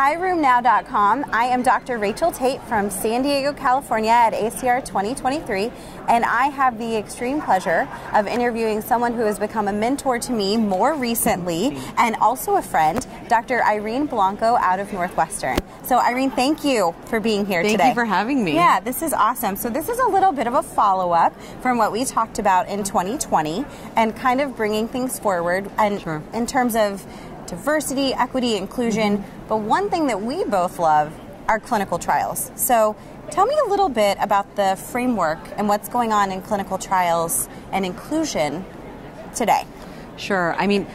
highroomnow.com. I am Dr. Rachel Tate from San Diego, California at ACR 2023, and I have the extreme pleasure of interviewing someone who has become a mentor to me more recently and also a friend, Dr. Irene Blanco out of Northwestern. So Irene, thank you for being here today. Thank you for having me. Yeah, this is awesome. So this is a little bit of a follow-up from what we talked about in 2020 and kind of bringing things forward and in terms of diversity, equity, inclusion, but one thing that we both love are clinical trials. So tell me a little bit about the framework and what's going on in clinical trials and inclusion today. Sure. I mean,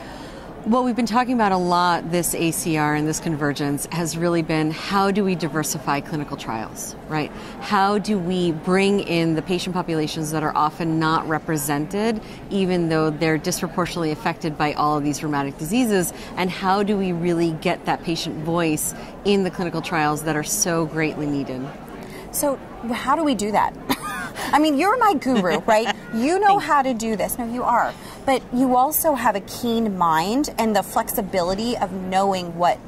what we've been talking about a lot this ACR and this convergence has really been how do we diversify clinical trials, right? How do we bring in the patient populations that are often not represented, even though they're disproportionately affected by all of these rheumatic diseases, and how do we really get that patient voice in the clinical trials that are so greatly needed? So how do we do that? I mean, you're my guru, right? You know how to do this. No, you are. But you also have a keen mind and the flexibility of knowing what,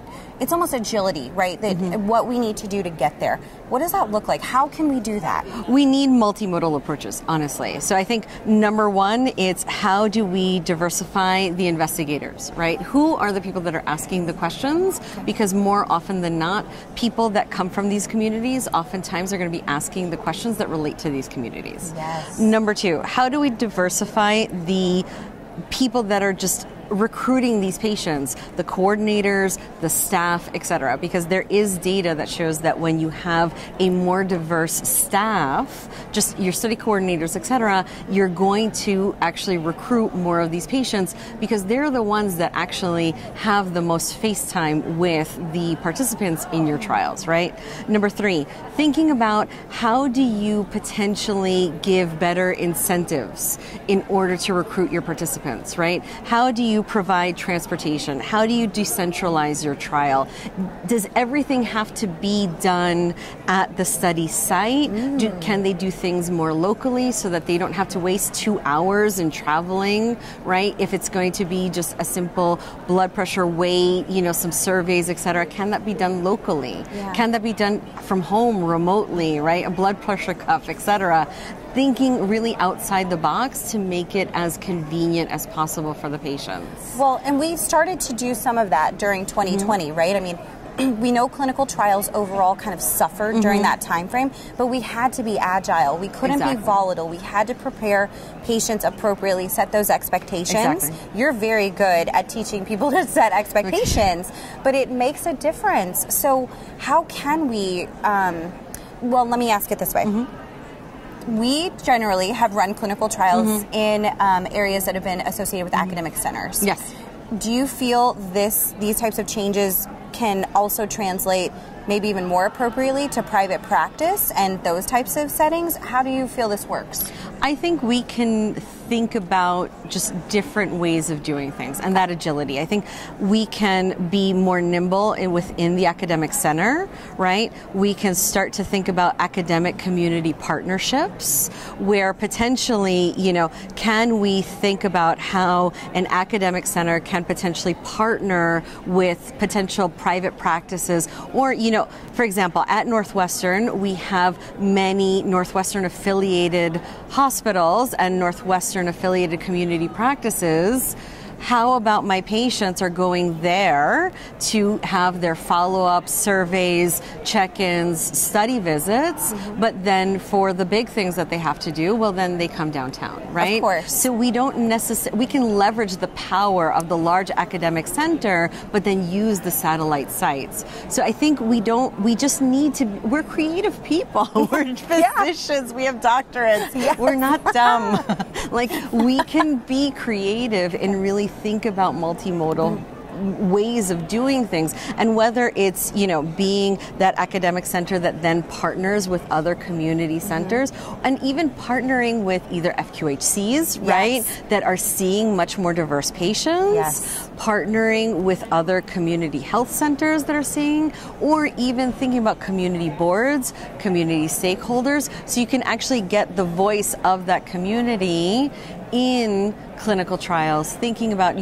it's almost agility, right? That what we need to do to get there. What does that look like? How can we do that? We need multimodal approaches, honestly. So I think number one, it's how do we diversify the investigators, right? Who are the people that are asking the questions? Because more often than not, people that come from these communities oftentimes are going to be asking the questions that relate to these communities. Yes. Number two, how do we diversify the people that are just recruiting these patients, the coordinators, the staff, etc. Because there is data that shows that when you have a more diverse staff, just your study coordinators, etc., you're going to actually recruit more of these patients because they're the ones that actually have the most face time with the participants in your trials, right? Number three, thinking about how do you potentially give better incentives in order to recruit your participants, right? How do you provide transportation? How do you decentralize your trial? Does everything have to be done at the study site? Can they do things more locally so that they don't have to waste 2 hours in traveling, right? If it's going to be just a simple blood pressure, weight, some surveys, etc., can that be done locally? Yeah. Can that be done from home remotely, right? A blood pressure cuff, etc. Thinking really outside the box to make it as convenient as possible for the patients. Well, and we started to do some of that during 2020, right? I mean, we know clinical trials overall kind of suffered during that time frame, but we had to be agile. We couldn't be volatile. We had to prepare patients appropriately, set those expectations. You're very good at teaching people to set expectations, but it makes a difference. So how can we, well, let me ask it this way. We generally have run clinical trials in areas that have been associated with academic centers. Yes. Do you feel these types of changes can also translate maybe even more appropriately to private practice and those types of settings? How do you feel this works? I think we can think about just different ways of doing things and that agility. I think we can be more nimble within the academic center, right? We can start to think about academic community partnerships where potentially, can we think about how an academic center can potentially partner with potential private practices or, for example, at Northwestern, we have many Northwestern affiliated hospitals and Northwestern affiliated community practices. How about my patients are going there to have their follow-up surveys, check-ins, study visits, but then for the big things that they have to do, well, then they come downtown, right? Of course. So we don't necessarily, we can leverage the power of the large academic center, but then use the satellite sites. So I think we just need to, we're creative people. We're physicians, we have doctorates, we're not dumb. Like, we can be creative and really think about multimodal ways of doing things, and whether it's, you know, being that academic center that then partners with other community centers, and even partnering with either FQHCs, right, that are seeing much more diverse patients, partnering with other community health centers that are seeing, or even thinking about community boards, community stakeholders, so you can actually get the voice of that community in clinical trials, thinking about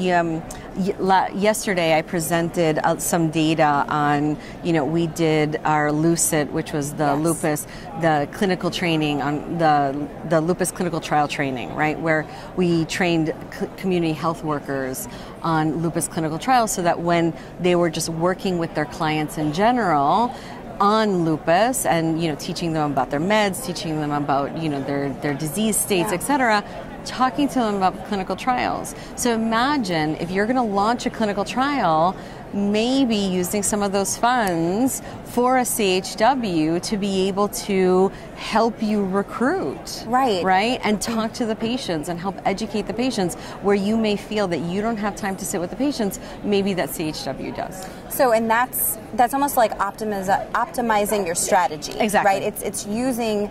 yesterday I presented some data on, we did our LUCIT, which was the lupus, the clinical training on the lupus clinical trial training, right? Where we trained community health workers on lupus clinical trials so that when they were just working with their clients in general on lupus and, teaching them about their meds, teaching them about, their disease states, et cetera, talking to them about clinical trials. So imagine if you're going to launch a clinical trial, maybe using some of those funds for a CHW to be able to help you recruit. Right? And talk to the patients and help educate the patients where you may feel that you don't have time to sit with the patients, maybe that CHW does. So, and that's almost like optimizing your strategy. Exactly. Right? It's using,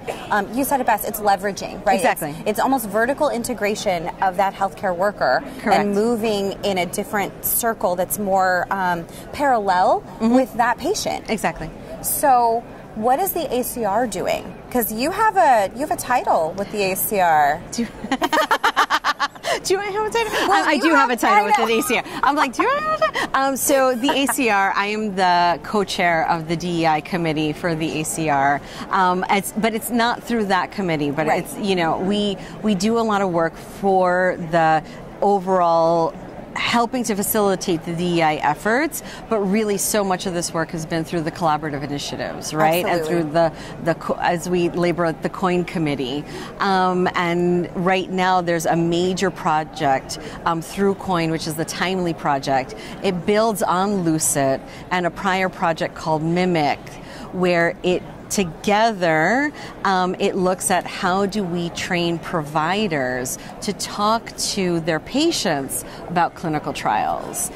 you said it best, it's leveraging, right? Exactly. It's almost vertical integration of that healthcare worker. Correct. And moving in a different circle that's more parallel with that patient. Exactly. So, what is the ACR doing? Because you have a title with the ACR. Do I have a title? Well, I do have a title with the ACR. I'm like, do I have a title? So the ACR, I am the co-chair of the DEI committee for the ACR. But it's not through that committee. But it's, we do a lot of work for the overall helping to facilitate the DEI efforts, but really so much of this work has been through the collaborative initiatives, right? Absolutely. And through as we labor at the COIN committee. And right now there's a major project through COIN, which is the Timely project. It builds on LUCIT and a prior project called Mimic, where together, it looks at how do we train providers to talk to their patients about clinical trials.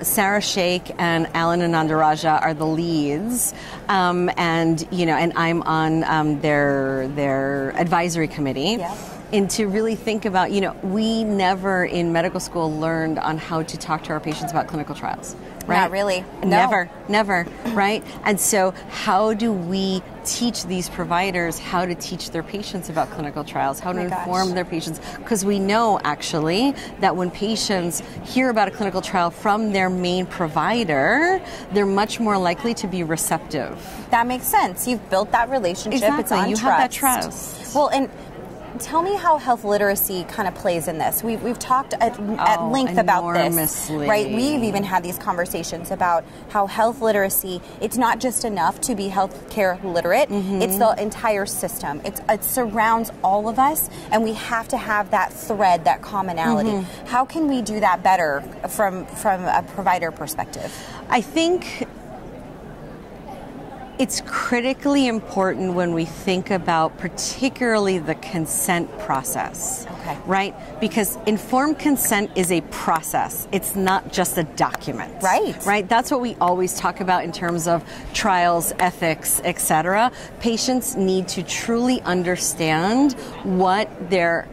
Sarah Sheikh and Alan Anandaraja are the leads, and I'm on their advisory committee. Yeah. And to really think about, we never in medical school learned on how to talk to our patients about clinical trials. Right? Not really. No. Never, right? And so how do we teach these providers how to teach their patients about clinical trials, how to inform their patients? Because we know, actually, that when patients hear about a clinical trial from their main provider, they're much more likely to be receptive. That makes sense. You've built that relationship. Exactly. It's on you trust. have that trust. Well, and tell me how health literacy kind of plays in this. We've talked at length about this, right? We've even had these conversations about how health literacy, it's not just enough to be healthcare literate, it's the entire system. It surrounds all of us, and we have to have that thread, that commonality. How can we do that better from a provider perspective? I think it's critically important when we think about particularly the consent process, right? Because informed consent is a process. It's not just a document. Right? That's what we always talk about in terms of trials, ethics, etc. Patients need to truly understand what they're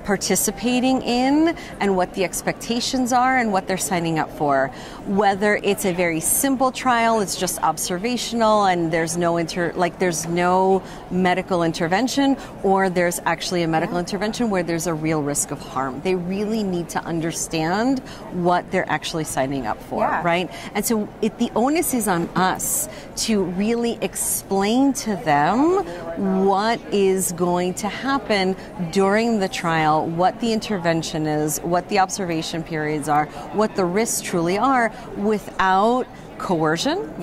participating in and what the expectations are and what they're signing up for. Whether it's a very simple trial, it's just observational and there's no medical intervention, or there's actually a medical intervention where there's a real risk of harm. They really need to understand what they're actually signing up for, right? And so the onus is on us to really explain to them what is going to happen during the trial, what the intervention is, what the observation periods are, what the risks truly are, without coercion,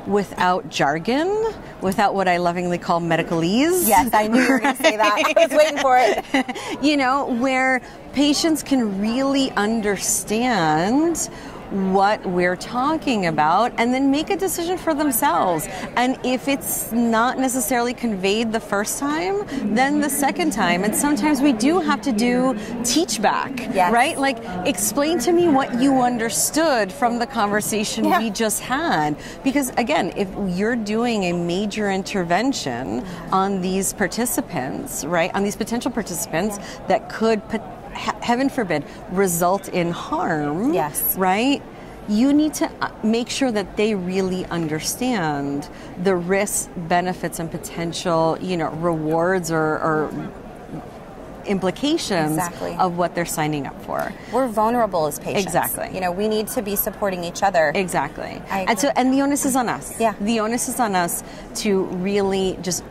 without jargon, without what I lovingly call medicalese. Yes, I knew you were going to say that. I was waiting for it. Where patients can really understand what we're talking about and then make a decision for themselves. And if it's not necessarily conveyed the first time, then the second time. And sometimes we do have to do teach back, right? Like, explain to me what you understood from the conversation we just had. Because again, if you're doing a major intervention on these participants, right, on these potential participants that could heaven forbid, result in harm, right? You need to make sure that they really understand the risks, benefits, and potential, rewards or implications of what they're signing up for. We're vulnerable as patients. Exactly. You know, we need to be supporting each other. Exactly. And the onus is on us. Yeah. The onus is on us to really just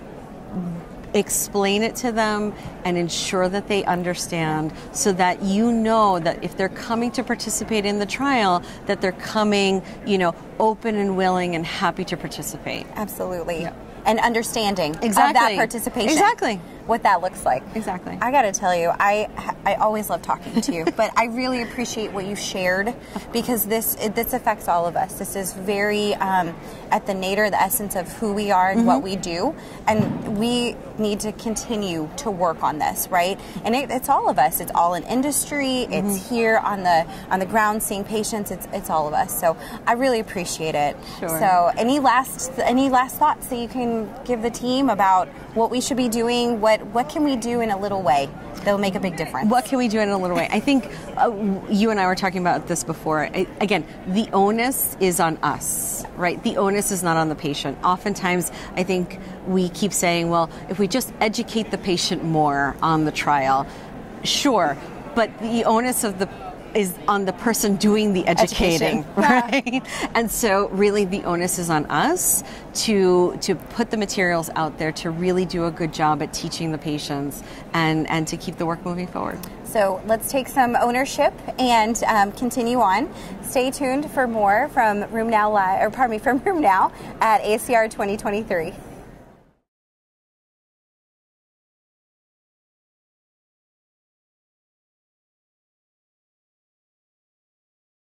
explain it to them and ensure that they understand, so that you know that if they're coming to participate in the trial, that they're coming, you know, open and willing and happy to participate. Absolutely. Yeah. And understanding of exactly. that participation. Exactly. What that looks like. Exactly. I got to tell you, I always love talking to you, but I really appreciate what you shared, because this affects all of us. This is very at the nadir, the essence of who we are and what we do, and we need to continue to work on this, right? And it's all of us. It's all in industry. It's here on the ground seeing patients. It's all of us. So I really appreciate it. Sure. So any last thoughts that you can give the team about what we should be doing? What can we do in a little way that will make a big difference? What can we do in a little way? I think you and I were talking about this before. Again, the onus is on us, right? The onus is not on the patient. Oftentimes, I think we keep saying, well, if we just educate the patient more on the trial, sure, but the onus is on the person doing the educating, right? And so really the onus is on us to put the materials out there, to really do a good job at teaching the patients and to keep the work moving forward. So let's take some ownership and continue on. Stay tuned for more from Room Now at ACR 2023.